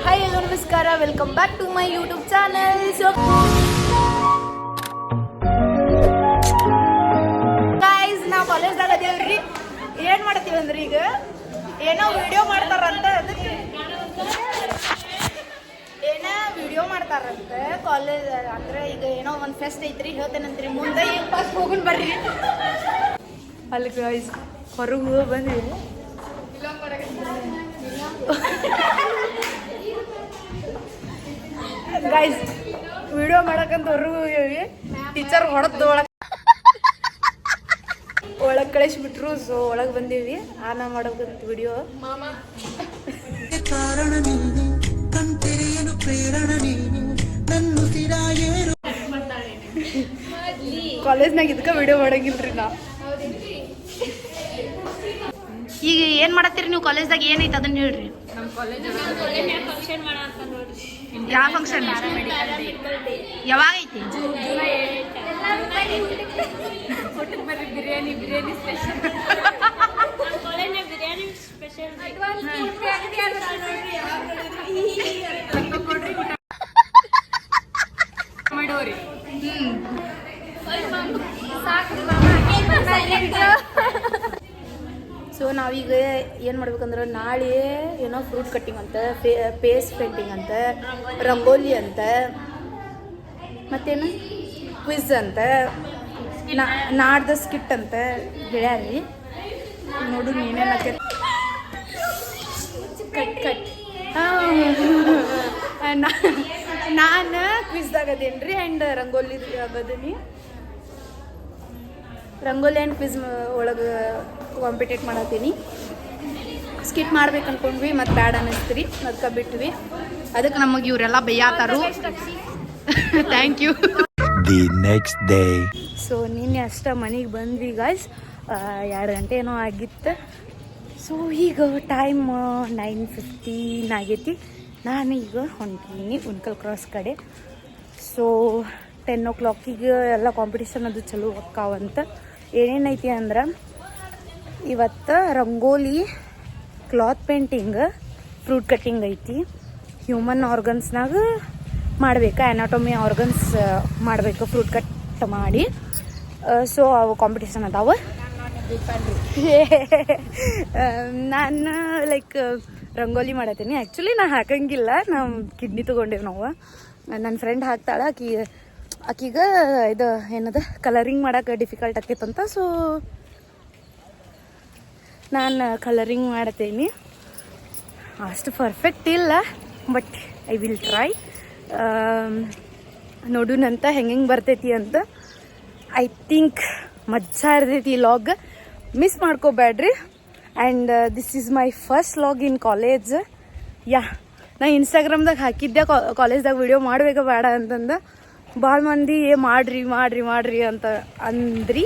Hi ಎಲ್ಲೋ ನಮಸ್ಕಾರ, welcome back to my YouTube channel. So guys, ನಾವು ಕಾಲೇಜ್ದಾಗ ಅದೇವ್ರಿ. ಏನು ಮಾಡ್ತೀವಿ ಅಂದ್ರೆ ಈಗ ಏನೋ ವಿಡಿಯೋ ಮಾಡ್ತಾರಂತ, ಅದಕ್ಕೆ ಏನೋ ವಿಡಿಯೋ ಮಾಡ್ತಾರಂತೆ ಕಾಲೇಜ್ ಅಂದ್ರೆ. ಈಗ ಏನೋ ಒಂದು ಫೆಸ್ಟ್ ಐತ್ರಿ, ಹೇಳ್ತೇನಂತ್ರಿ ಮುಂದೆ. ಈಗ ಫಸ್ಟ್ ಹೋಗೋಣ ಬರ್ರಿ. ಅಲ್ಲಿ ಗೈಸ್ ಹೊರಗೆ ಬಂದ್ವಿ. ಗೈಸ್ ವಿಡಿಯೋ ಮಾಡಕಂತ ಹೊರಗೆ ಹೋಗ್ಯಾವಿ. ಟೀಚರ್ ಹೊಡೆದು ಒಳಗೆ ಕಳಿಸ್ಬಿಟ್ರು. ಸೊ ಒಳಗೆ ಬಂದೀವಿ. ಆನ ಮಾಡೋಕಂತ ವಿಡಿಯೋ. ಕಾಲೇಜ್ನಾಗ ಇದಕ್ಕೆ ವಿಡಿಯೋ ಮಾಡಂಗಿಲ್ರಿ ನಾ. ಈಗ ಏನ್ ಮಾಡತ್ತೀರಿ ನೀವು ಕಾಲೇಜ್ದಾಗ? ಏನೈತೆ ಅದನ್ನ ಹೇಳ್ರಿ. ನಮ್ಮ ಕಾಲೇಜ್ ಯಾವ ಫಂಕ್ಷನ್? ಯಾವಾಗ ಐತಿ? ಬಿರಿಯಾನಿ ಸ್ಪೆಷಲ್. ಸೊ ನಾವೀಗ ಏನು ಮಾಡ್ಬೇಕಂದ್ರೆ, ನಾಳೆ ಏನೋ ಫ್ರೂಟ್ ಕಟ್ಟಿಂಗ್ ಅಂತ, ಫೇಸ್ ಪೇಂಟಿಂಗ್ ಅಂತ, ರಂಗೋಲಿ ಅಂತ, ಮತ್ತೇನು ಕ್ವಿಜ್ ಅಂತ, ನಾಡ್ದ ಸ್ಕಿಟ್ ಅಂತ ಹೇಳ್ಯಾರಿ. ನೋಡು ನೀನೇನ ಕಟ್ ನಾನು ಕ್ವಿಜ್ದಾಗ ಅದೇನ್ರಿ. ಆ್ಯಂಡ್ ರಂಗೋಲಿ ಆಗದೀನಿ. ರಂಗೋಲಿ ಆ್ಯಂಡ್ ಕ್ವಿಜ್ ಒಳಗೆ ಕಾಂಪಿಟೇಟ್ ಮಾಡತ್ತೀನಿ. ಸ್ಕಿಟ್ ಮಾಡ್ಬೇಕು ಅನ್ಕೊಂಡ್ವಿ, ಮತ್ತು ಬ್ಯಾಡ್ ಅನ್ನಿಸ್ತೀರಿ, ಅದಕ್ಕೆ ಬಿಟ್ವಿ. ಅದಕ್ಕೆ ನಮಗೆ ಇವರೆಲ್ಲ ಬೈಯಾತಾರು. Thank you. The next day. So ನಿನ್ನೆ ಅಷ್ಟ ಮನೆಗೆ ಬಂದ್ವಿ ಗಾಯ್ಸ್. 2 ಗಂಟೆ ಏನೋ ಆಗಿತ್ತು. ಸೊ ಈಗ ಟೈಮ್ 9:15 ಆಗೈತಿ. ನಾನೀಗ ಹೊಂಟೀನಿ ಉನ್ಕಲ್ ಕ್ರಾಸ್ ಕಡೆ. ಸೊ 10 o'clock ಎಲ್ಲ ಕಾಂಪಿಟೇಷನ್ ಅದು ಚಲೋ ಅಕ್ಕಾವಂತ. ಏನೇನೈತಿ ಅಂದ್ರೆ, ಇವತ್ತು rangoli, cloth painting, fruit cutting ಐತಿ. ಹ್ಯೂಮನ್ ಆರ್ಗನ್ಸ್ನಾಗ ಮಾಡಬೇಕು, ಆ್ಯನಾಟೊಮಿ ಆರ್ಗನ್ಸ್ ಮಾಡಬೇಕು ಫ್ರೂಟ್ ಕಟ್ ಮಾಡಿ. ಸೊ ಅವು ಕಾಂಪಿಟೇಷನ್ ಅದಾವ. ನಾನು ಲೈಕ್ ರಂಗೋಲಿ ಮಾಡತ್ತೀನಿ. ಆ್ಯಕ್ಚುಲಿ ನಾ ಹಾಕಂಗಿಲ್ಲ, ನಮ್ಮ ಕಿಡ್ನಿ ತೊಗೊಂಡೇವು ನಾವು. ನನ್ನ ಫ್ರೆಂಡ್ ಹಾಕ್ತಾಳೆ. ಆಕಿಗೆ ಇದು ಏನದ ಕಲರಿಂಗ್ ಮಾಡೋಕೆ ಡಿಫಿಕಲ್ಟ್ ಆಕೈತಂತ. ಸೊ ನಾನು ಕಲರಿಂಗ್ ಮಾಡತ್ತೀನಿ. ಅಷ್ಟು ಪರ್ಫೆಕ್ಟ್ ಇಲ್ಲ, ಬಟ್ ಐ ವಿಲ್ ಟ್ರೈ. ನೋಡೋಣಂತ ಹೆಂಗೆ ಬರ್ತೈತಿ ಅಂತ. ಐ ಥಿಂಕ್ ಮಜಾ ಇರ್ತೈತಿ ಈ ಲಾಗ್. ಮಿಸ್ ಮಾಡ್ಕೋಬೇಡ್ರಿ. And this is my first log in college. Yeah, ನಾ ಇನ್ಸ್ಟಾಗ್ರಾಮ್ದಾಗ ಹಾಕಿದ್ದೆ ಕಾಲೇಜ್ದಾಗ ವಿಡಿಯೋ ಮಾಡಬೇಕ ಬೇಡ ಅಂತಂದು. ಭಾಳ ಮಂದಿ ಮಾಡ್ರಿ ಅಂತ ಅಂದ್ರಿ.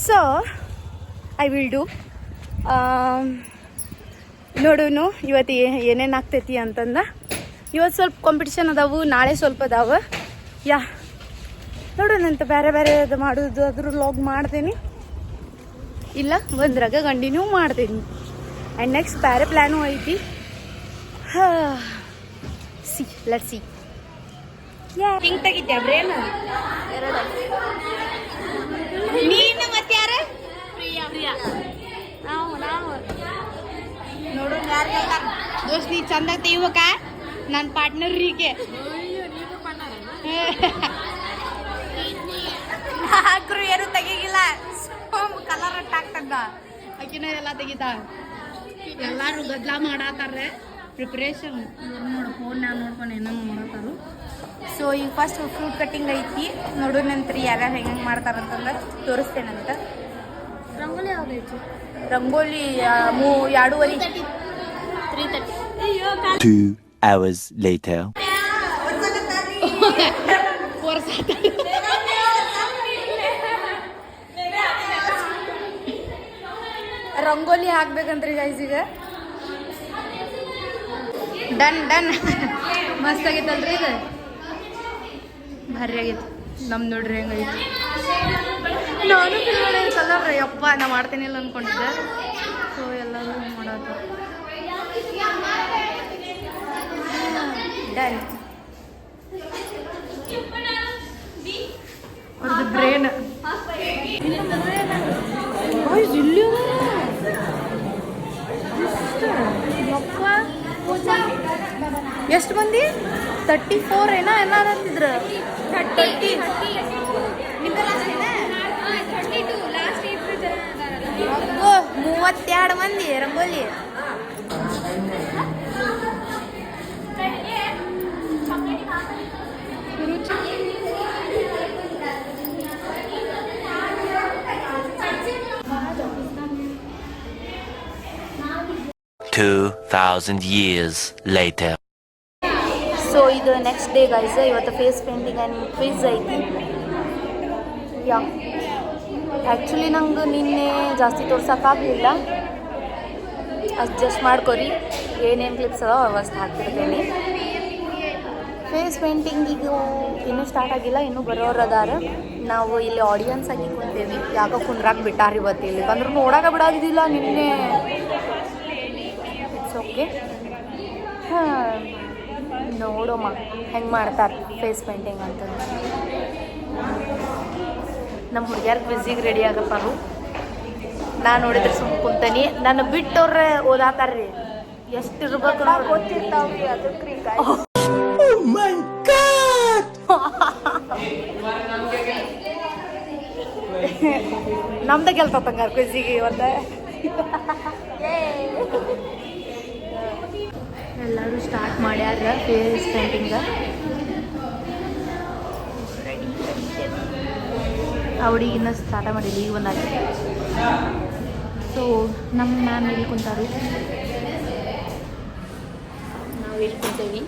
So I will do. ನೋಡೋನು ಇವತ್ತು ಏನೇನು ಆಗ್ತೈತಿ ಅಂತಂದ. ಇವತ್ತು ಸ್ವಲ್ಪ ಕಾಂಪಿಟೇಷನ್ ಅದಾವು, ನಾಳೆ ಸ್ವಲ್ಪ ಅದಾವ. ಯಾ, ನೋಡೋಣಂತ. ಬೇರೆ ಅದು ಮಾಡೋದು ಅದ್ರ ಲಾಗ್ ಮಾಡ್ತೀನಿ, ಇಲ್ಲ ಬಂದ್ರಾಗ ಕಂಟಿನ್ಯೂ ಮಾಡ್ತೀನಿ. ಆ್ಯಂಡ್ ನೆಕ್ಸ್ಟ್ ಬೇರೆ ಪ್ಲ್ಯಾನು ಐತಿ. Let's see. ಹಿಂಗೆ ತೆಗಿದ್ಯಾ ಬ್ರೇನ್? ನೀನು ಮತ್ತೆ ಯಾರ? ಪ್ರಿಯಾ. ನಾವು ನೋಡೋಣ ಯಾರು ಗೆಲ್ತಾರ. ದೋಸ್ತ್ ನೀ ಚಂದ ತೆಗಿಬೇಕ. ನನ್ನ ಪಾರ್ಟ್ನರ್ ರೀಗೆ ಹಾಕ್ರು ಏನು ತೆಗಿಗಿಲ್ಲ. ಕಲರ್ ಅಟ್ಟಾಗ್ತದ. ಆಕಿನ ಎಲ್ಲ ತೆಗಿತಾ. ಎಲ್ಲರೂ ಗದ್ಲ ಮಾಡಾತಾರೆ. ಪ್ರಿಪ್ರೇಷನ್ ನೋಡು, ಫೋನ್ ನಾನು ನೋಡ್ಕೊಂಡು ಏನಂಗೆ ಮಾಡತ್ತಾರು. ಸೊ ಈಗ ಫಸ್ಟ್ ಫ್ರೂಟ್ ಕಟ್ಟಿಂಗ್ ಐತಿ. ನೋಡೋಣಂತ್ರಿ ಯಾರ್ಯಾರು ಹೆಂಗೆ ಮಾಡ್ತಾರಂತಂದ್ರೆ ತೋರಿಸ್ತೇನಂತ. ರಂಗೋಲಿ ಯಾವ್ದೈತಿ? ರಂಗೋಲಿ 2:30. 2 hours later. ರಂಗೋಲಿ ಹಾಕ್ಬೇಕಂತ್ರಿ ಗೈಸ್. ಈಗ ಡನ್. ಮಸ್ತ್ ಆಗೈತಲ್ರಿ ಇದು? ಭಾರಿ ಆಗೈತಿ. ನಮ್ದು ನೋಡ್ರಿ ಹೆಂಗೈತಿ. ನಾನು ಕಲರ್ ಯಪ್ಪ ನಾ ಮಾಡ್ತೇನಿಲ್ಲ ಅಂದ್ಕೊಂಡಿದ್ದೆ. ಸೊ ಎಲ್ಲರೂ ಮಾಡೋದು. ಡನ್. ಅವ್ರದ್ದು ಬ್ರೇನ್ ಇಲ್ಲಿ ಎಷ್ಟು ಮಂದಿ 34 ಏನಾರು ಅಂತಿದ್ರು. 30 32 ಮಂದಿ ರಂಗೋಲಿ. $2,000 years later. ಸೊ ಇದು ನೆಕ್ಸ್ಟ್ ಡೇ ಗೈಸ್. ಇವತ್ತು ಫೇಸ್ ಪೇಂಟಿಂಗ್ ಆ್ಯಂಡ್ ಕ್ವಿಜ್ ಐತಿ. ಯಾ ಆ್ಯಕ್ಚುಲಿ ನಂಗೆ ನಿನ್ನೆ ಜಾಸ್ತಿ ತೋರ್ಸೋಕ್ಕಾಗಲಿಲ್ಲ, ಅಡ್ಜಸ್ಟ್ ಮಾಡ್ಕೊರಿ. ಏನೇನು ಕ್ಲಿಪ್ಸ್ ಅದಾವ ಅವಷ್ಟು ಹಾಕ್ತಿರ್ತೇನೆ. ಫೇಸ್ ಪೇಂಟಿಂಗಿಗೂ ಇನ್ನೂ ಸ್ಟಾರ್ಟ್ ಆಗಿಲ್ಲ, ಇನ್ನೂ ಬರೋರು ಅದಾರ. ನಾವು ಇಲ್ಲಿ ಆಡಿಯನ್ಸ್ ಆಗಿ ಕುಂತೇವಿ. ಯಾಕೋ ಕುಂದ್ರಾಕ್ ಬಿಟ್ಟಾರ ಇವತ್ತು. ಇಲ್ಲಿ ಬಂದ್ರೆ ನೋಡೋಕೆ ಬಿಡೋದಿಲ್ಲ ನಿನ್ನೆ. It's okay. ಹಾಂ, ನೋಡೋಮ್ಮ ಹೆಂಗೆ ಮಾಡ್ತಾರೆ ಫೇಸ್ ಪೇಂಟಿಂಗ್ ಅಂತ. ನಮ್ಮ ಹುಡುಗಿಯಾರ ಕ್ವಿಝಿಗೆ ರೆಡಿ ಆಗತ್ತಾರು. ನಾನು ನೋಡಿದ್ರೆ ಸುಮ್ಮನೆ ಕುಂತಾನೆ. ನನ್ನ ಬಿಟ್ಟವ್ರೆ ಓದಾತಾರ್ರಿ. ಎಷ್ಟು ಇರ್ಬೇಕು ಗೊತ್ತಿರ್ತಾವ್ರಿ ಅದಕ್ಕೆ ರೀ. ನಮ್ದ ಗೆಲ್ತಂಗಾರ ಕ್ವಿಝಿಗೆ ಇವತ್ತು. ಎಲ್ಲರೂ ಸ್ಟಾರ್ಟ್ ಮಾಡ್ಯಾರ ಫೇಸ್ ಪೇಂಟಿಂಗ. ಅವಡಿಗಿನ್ನ ಸ್ಟಾರ್ಟ್ ಮಾಡಿಲ್ಲ, ಈಗ ಒಂದಾಗಿ. ಸೊ ನಮ್ಮ ಮ್ಯಾಮ್ ಇಲ್ಲಿ ಕುಂತಾರು, ನಾವು ಇಲ್ಲಿ ಕುಂತೇವಿ.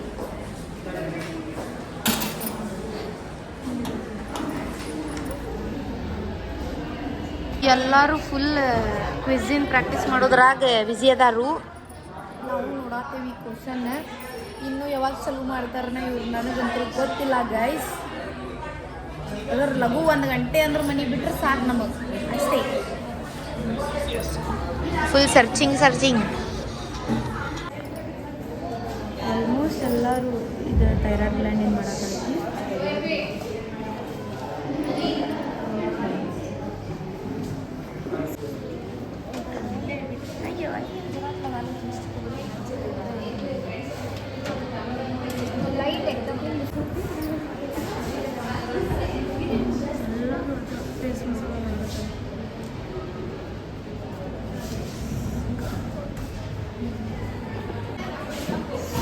ಎಲ್ಲರೂ ಫುಲ್ ಕ್ವಿಝಿನ್ ಪ್ರಾಕ್ಟೀಸ್ ಮಾಡೋದ್ರಾಗ ಬ್ಯುಸಿ ಅದಾರು. ನಾವು ನೋಡಾತೇವಿ ಕ್ವಶನ್. ಇನ್ನೂ ಯಾವಾಗ ಚಾಲೂ ಮಾಡ್ತಾರನ ಇವ್ರು ನನಗಂತೂ ಗೊತ್ತಿಲ್ಲ ಗೈಸ್. ಅದ್ರ ಲಘು 1 ಗಂಟೆ ಅಂದ್ರೆ ಮನೆ ಬಿಟ್ಟರೆ ಸಾಕು ನಮಗೆ, ಅಷ್ಟೇ. Full searching. ಆಲ್ಮೋಸ್ಟ್ ಎಲ್ಲರೂ ಇದು ಥೈರಾಯ್ಡ್ ಗ್ಲ್ಯಾಂಡ್ ಏನು ಮಾಡತ್ತೈತಿ.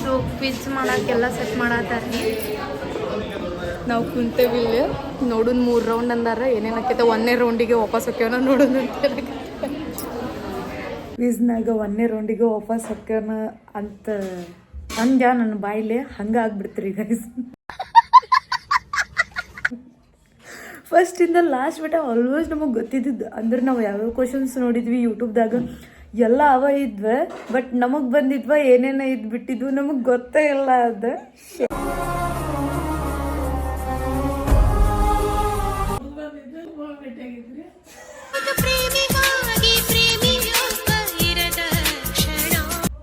ಸೊ ಕ್ವಿಜ್ ಮಾಡೋಕ್ಕೆಲ್ಲ ಸೆಟ್ ಮಾಡತ್ತಾರ್ರಿ. ನಾವು ಕುಂತೇವಿ ಇಲ್ಲಿ. ನೋಡೋಣ 3 ರೌಂಡ್ ಅಂದಾರ. ಏನೇನು ಆಕೈತೆ 1ನೇ ರೌಂಡಿಗೆ ವಾಪಸ್ ಹೋಗ್ಯವನ ನೋಡೋಣ ಅಂತ. ಕ್ವಿಜ್ನಾಗ 1ನೇ ರೌಂಡಿಗೆ ವಾಪಸ್ ಹೋಗ್ಯವನ ಅಂತ ಅಂದ್ಯ ನನ್ನ ಬಾಯಿಲೆ. ಹಂಗೆ ಆಗ್ಬಿಡ್ತೀರಿ ಗೈಸ್. ಫಸ್ಟಿಂದ ಲಾಸ್ಟ್ ಬಿಟ್ಟ ಆಲ್ಮೋಸ್ಟ್ ನಮಗೆ ಗೊತ್ತಿದ್ದು. ಅಂದ್ರೆ ನಾವು ಯಾವ್ಯಾವ ಕ್ವಶನ್ಸ್ ನೋಡಿದ್ವಿ ಯೂಟ್ಯೂಬ್ದಾಗ ಎಲ್ಲ ಅವ ಇದ್ವೆ. ಬಟ್ ನಮಗೆ ಬಂದಿದ್ವ ಏನೇನ ಇದ್ ಬಿಟ್ಟಿದ್ವು ನಮಗೆ ಗೊತ್ತೇ ಇಲ್ಲ. ಅದು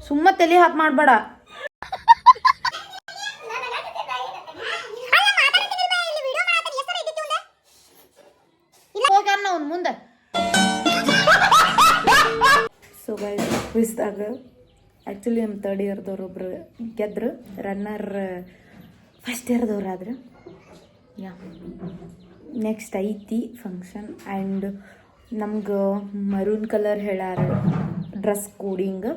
ಸುಮ್ಮ ತಲೆ ಹಾಕಿ ಮಾಡಬೇಡ. ಅವ್ನು ಮುಂದೆ. ಸೊ ಗೈಸ್ ಕ್ವಿಜ್ದಾಗ ಆ್ಯಕ್ಚುಲಿ ನಮ್ಮ 3rd ಇಯರ್ದವ್ರು ಒಬ್ರು ಗೆದ್ರು. ರನ್ನರ್ 1st ಇಯರ್ದವ್ರು ಆದ್ರೆ. ಯಾ ನೆಕ್ಸ್ಟ್ ಐತಿ ಫಂಕ್ಷನ್. ಆ್ಯಂಡ್ ನಮ್ಗೆ ಮರೂನ್ ಕಲರ್ ಹೇಳ್ಯಾರ ಡ್ರೆಸ್ ಕೋಡಿಂಗ್.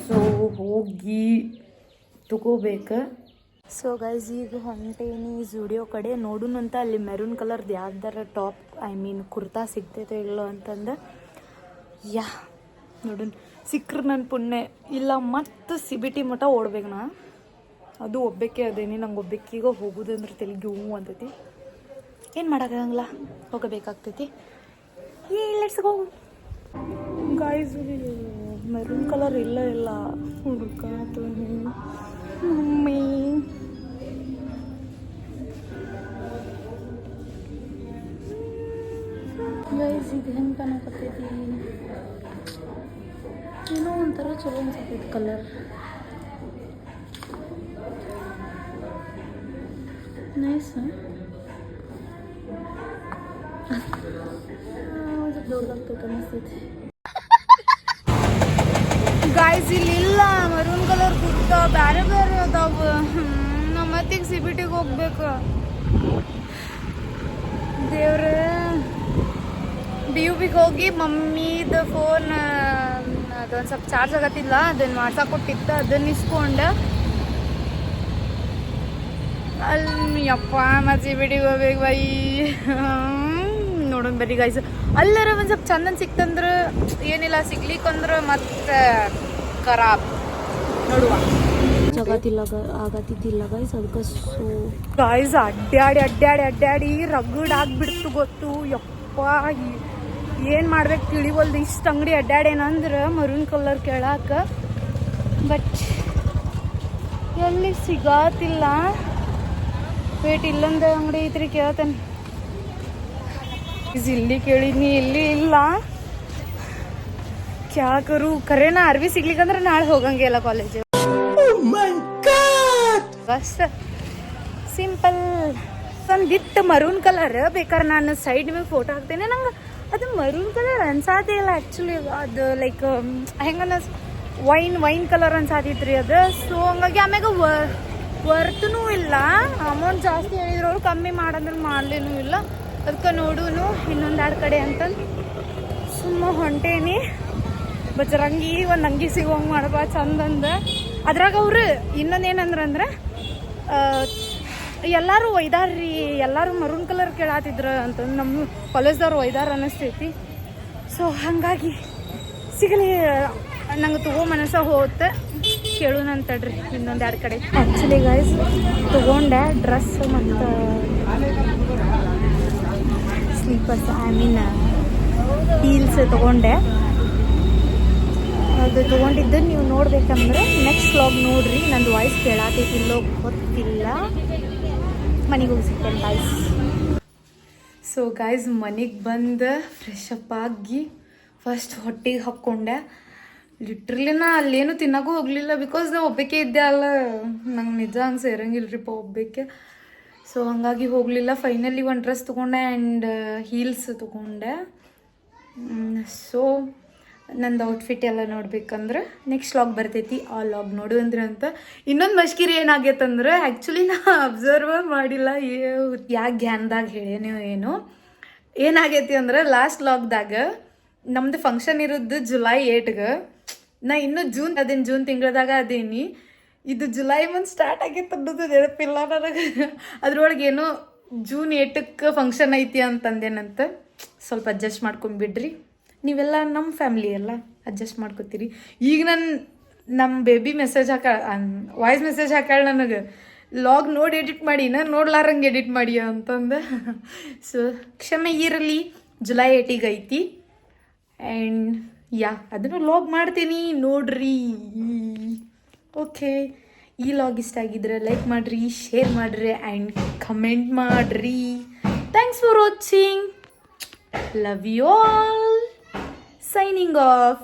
ಸೊ ಹೋಗಿ ತಗೋಬೇಕು. ಸೊ ಗೈಸ್ ಈಗ ಹೊಂಟೇನಿ ಜುಡಿಯೋ ಕಡೆ. ನೋಡೋಣ ಅಂತ ಅಲ್ಲಿ ಮೆರೂನ್ ಕಲರ್ದು ಯಾವ್ದಾರ ಟಾಪ್ ಕುರ್ತಾ ಸಿಗ್ತೈತೆ ಇಲ್ಲೋ ಅಂತಂದು. ಯಾ ನೋಡೋಣ, ಸಿಕ್ಕರೆ ನನ್ನ ಪುಣ್ಯ. ಇಲ್ಲ ಮತ್ತು CBT ಮಠ ಓಡ್ಬೇಕು ನಾ. ಅದು ಒಬ್ಬಕ್ಕೆ ಅದೇನಿ. ನಂಗೆ ಒಬ್ಬಕ್ಕೀಗ ಹೋಗೋದಂದ್ರೆ ತೆಲಿಗೆ ಹೂವು ಅಂತೈತಿ. ಏನು ಮಾಡೋಕ್ಕಾಗಂಗಿಲ್ಲ, ಹೋಗಬೇಕಾಗ್ತೈತಿ. Let's go guys. Maroon colour ಇಲ್ಲ ಹುಡುಕಾತು ಮಮ್ಮಿ. ಗೈಸ್ ಇದು ಹೆಂಗೆ ಕಾಣಕತ್ತೈತಿ? ಏನೋ ಒಂಥರ ಚಲೋ ಅನ್ಸತ್ತೈತಿ ಕಲರ್. ನೈಸ್ ಗಾಯ್ಸ್ ಇಲ್ಲಿ ಇಲ್ಲ ಮರೂನ್ ಕಲರ್ ಕುರ್ತಾ ಬೇರೆ ಬೇರೆ ಅದಾವ ನಮ್ಮ ಮತ್ತೀಗ ಸಿಬಿಟಿಗೆ ಹೋಗ್ಬೇಕು ದೇವ್ರೆ DUBಗೆ ಹೋಗಿ ಮಮ್ಮಿದ ಫೋನ್ ಅದೊಂದು ಸ್ವಲ್ಪ ಚಾರ್ಜ್ ಆಗತ್ತಿಲ್ಲ ಅದನ್ನ ಮಾಡ್ಸಕ್ಕೆ ಕೊಟ್ಟಿತ್ತು ಅದನ್ನ ಇಸ್ಕೊಂಡೆ ಅಲ್ಲಿ ಯಪ್ಪ ಮತ್ತೆ ಸಿಬಿಟಿಗೆ ಹೋಗ್ಬೇಕು ಬೈ ನೋಡೋಣ ಬರ್ರಿ ಗಾಯ್ಸ್ ಅಲ್ಲರ ಒಂದು ಸ್ವಲ್ಪ ಚಂದನ್ ಸಿಕ್ತಂದ್ರೆ ಏನಿಲ್ಲ ಸಿಗ್ಲಿಕ್ಕಂದ್ರೆ ಮತ್ತೆ ಖರಾಬ್ ನೋಡುವ ಆಗತ್ತಿದ್ದಿಲ್ಲ ಗೈಸ್ ಅದಕ್ಕೆ ಸೊ ಗಾಯ್ಸ್ ಅಡ್ಡಾಡಿ ರಗಡ್ ಆಗ್ಬಿಡ್ತು ಗೊತ್ತು ಯಪ್ಪ ಏನು ಮಾಡ್ಬೇಕು ತಿಳಿವಲ್ದು ಇಷ್ಟು ಅಂಗಡಿ ಅಡ್ಡಾಡೇನಂದ್ರೆ ಮರೂನ್ ಕಲರ್ ಕೇಳಾಕ ಬಟ್ ಎಲ್ಲಿ ಸಿಗತ್ತಿಲ್ಲ ವೇಟ್ ಇಲ್ಲೊಂದು ಅಂಗಡಿ ಐತ್ರಿ ಕೇಳ್ತಾನೆ ಇಲ್ಲಿ ಕೇಳಿದ್ನಿ ಇಲ್ಲಿ ಇಲ್ಲ ಕ್ಯಾ ಕರು ಕರೆನಾ ಅರ್ವಿ ಸಿಗ್ಲಿಕ್ಕಂದ್ರೆ ನಾಳೆ ಹೋಗಂಗಿಲ್ಲ ಕಾಲೇಜ್ ಬಸ್ ಸಿಂಪಲ್ ಒಂದಿತ್ತು ಮರೂನ್ ಕಲರ್ ಬೇಕಾದ್ರೆ ನಾನು ಸೈಡ್ ಮೇಲೆ ಫೋಟೋ ಹಾಕ್ತೇನೆ ನಂಗೆ ಅದು ಮರೂನ್ ಕಲರ್ ಅನ್ಸಾದೇ ಇಲ್ಲ ಆ್ಯಕ್ಚುಲಿ ಅದು ಲೈಕ್ ಹೆಂಗನ ವೈನ್ ಕಲರ್ ಅನ್ಸಾತಿತ್ರಿ ಅದು ಸೊ ಹಂಗಾಗಿ ಆಮ್ಯಾಗ ವರ್ತನೂ ಇಲ್ಲ ಅಮೌಂಟ್ ಜಾಸ್ತಿ ಹೇಳಿದ್ರು ಅವ್ರು ಕಮ್ಮಿ ಮಾಡಂದ್ರೆ ಮಾಡ್ಲೇನೂ ಇಲ್ಲ ಅದಕ್ಕೆ ನೋಡೂನು ಇನ್ನೊಂದೆರಡು ಕಡೆ ಅಂತಂದು ಸುಮ್ಮ ಹೊಂಟೇನಿ ಬಜರಂಗಿ ಒಂದು ಅಂಗಿ ಸಿಗೋಂಗೆ ಮಾಡಬಾ ಚಂದಂದ ಅದ್ರಾಗ ಅವ್ರು ಇನ್ನೊಂದೇನಂದ್ರೆ ಎಲ್ಲರೂ ಒಯ್ದಾರ್ರಿ ಎಲ್ಲರೂ ಮರೂನ್ ಕಲರ್ ಕೇಳಾತಿದ್ರು ಅಂತಂದು ನಮ್ಮ ಕಾಲೇಜ್ದವ್ರು ಒಯ್ದಾರ ಅನ್ನಿಸ್ತೈತಿ ಸೊ ಹಾಗಾಗಿ ಸಿಗಲಿ ನಂಗೆ ತಗೋ ಮನಸ್ಸ ಹೋಗುತ್ತೆ ಕೇಳೋಣ ಅಂತಡ್ರಿ ಇನ್ನೊಂದೆರಡು ಕಡೆ ಆ್ಯಕ್ಚುಲಿ ಗೈಸ್ ತಗೊಂಡೆ ಡ್ರೆಸ್ ಮತ್ತು ಸ್ಲೀಪರ್ಸ್ ಐ ಮೀನ್ ಹೀಲ್ಸ್ ತಗೊಂಡೆ ಅದು ತೊಗೊಂಡಿದ್ದು ನೀವು ನೋಡ್ಬೇಕಂದ್ರೆ ನೆಕ್ಸ್ಟ್ ವ್ಲಾಗ್ ನೋಡ್ರಿ ನಂದು ವಾಯ್ಸ್ ಕೇಳಾತೈತಿಲ್ಲೋ ಗೊತ್ತಿಲ್ಲ ಮನೆಗೆ ಹೋಗಿ ಸಿಗ್ತೇನೆ ಗಾಯ್ಸ್ ಸೊ ಗಾಯ್ಸ್ ಮನೆಗೆ ಬಂದು ಫ್ರೆಶ್ ಅಪ್ ಆಗಿ ಫಸ್ಟ್ ಹೊಟ್ಟೆಗೆ ಹಾಕ್ಕೊಂಡೆ ಲಿಟ್ರಲಿ ನಾ ಅಲ್ಲೇನು ತಿನ್ನೋಕ್ಕೂ ಹೋಗಲಿಲ್ಲ ಬಿಕಾಸ್ ನಾ ಒಬ್ಬಕ್ಕೆ ಇದ್ದೆ ಅಲ್ಲ ನಂಗೆ ನಿಜ ಹಂಗೆ ಸೇರಂಗಿಲ್ರಿಪ್ಪ ಒಬ್ಬಕ್ಕೆ ಸೊ ಹಾಗಾಗಿ ಹೋಗಲಿಲ್ಲ ಫೈನಲಿ ಒಂದು ಡ್ರೆಸ್ ತೊಗೊಂಡೆ ಆ್ಯಂಡ್ ಹೀಲ್ಸ್ ತೊಗೊಂಡೆ ಸೊ ನಂದು ಔಟ್ಫಿಟ್ ಎಲ್ಲ ನೋಡ್ಬೇಕಂದ್ರೆ ನೆಕ್ಸ್ಟ್ ವ್ಲಾಗ್ ಬರ್ತೈತಿ ಆ ವ್ಲಾಗ್ ನೋಡು ಅಂದ್ರೆ ಅಂತ ಇನ್ನೊಂದು ಮಷ್ಕಿರಿ ಏನಾಗೈತಂದ್ರೆ ಆ್ಯಕ್ಚುಲಿ ನಾ ಅಬ್ಸರ್ವ್ ಮಾಡಿಲ್ಲ ಯಾಕೆ ಜ್ಞಾನದಾಗ ಹೇಳೇನೋ ಏನೋ ಏನಾಗೈತಿ ಅಂದ್ರೆ ಲಾಸ್ಟ್ ವ್ಲಾಗ್ದಾಗ ನಮ್ದು ಫಂಕ್ಷನ್ ಇರೋದು ಜುಲೈ 8ಗೆ ನಾ ಇನ್ನೂ ಜೂನ್ ತಿಂಗಳದಾಗ ಅದೇನಿ ಇದು ಜುಲೈ ಮಂತ್ ಸ್ಟಾರ್ಟ್ ಆಗೈತೆ ಅನ್ನೋದು ನೆನಪಿಲ್ಲ ನನಗೆ ಅದ್ರೊಳಗೆ ಏನೋ ಜೂನ್ 8ಕ್ಕೆ ಫಂಕ್ಷನ್ ಐತಿ ಅಂತಂದೇನಂತ ಸ್ವಲ್ಪ ಅಡ್ಜಸ್ಟ್ ಮಾಡ್ಕೊಂಬಿಡ್ರಿ ನೀವೆಲ್ಲ ನಮ್ಮ ಫ್ಯಾಮ್ಲಿ ಎಲ್ಲ ಅಡ್ಜಸ್ಟ್ ಮಾಡ್ಕೊತೀರಿ ಈಗ ನಮ್ಮ ಬೇಬಿ ಮೆಸೇಜ್ ವಾಯ್ಸ್ ಮೆಸೇಜ್ ಹಾಕಾಳ ನನಗೆ ಲಾಗ್ ನೋಡಿ ಎಡಿಟ್ ಮಾಡಿ ನಾನು ನೋಡ್ಲಾರಂಗೆ ಎಡಿಟ್ ಮಾಡಿ ಅಂತಂದು ಸೊ ಕ್ಷಮೆ ಇರಲಿ ಜುಲೈ 8ಗೆ ಐತಿ ಆ್ಯಂಡ್ ಯಾ ಅದನ್ನು ಲಾಗ್ ಮಾಡ್ತೀನಿ ನೋಡ್ರಿ ಓಕೆ ಈ ಲಾಗ್ ಇಷ್ಟ ಆಗಿದ್ರೆ ಲೈಕ್ ಮಾಡಿರಿ ಶೇರ್ ಮಾಡಿರಿ ಆ್ಯಂಡ್ ಕಮೆಂಟ್ ಮಾಡಿರಿ thanks for watching love you all signing off.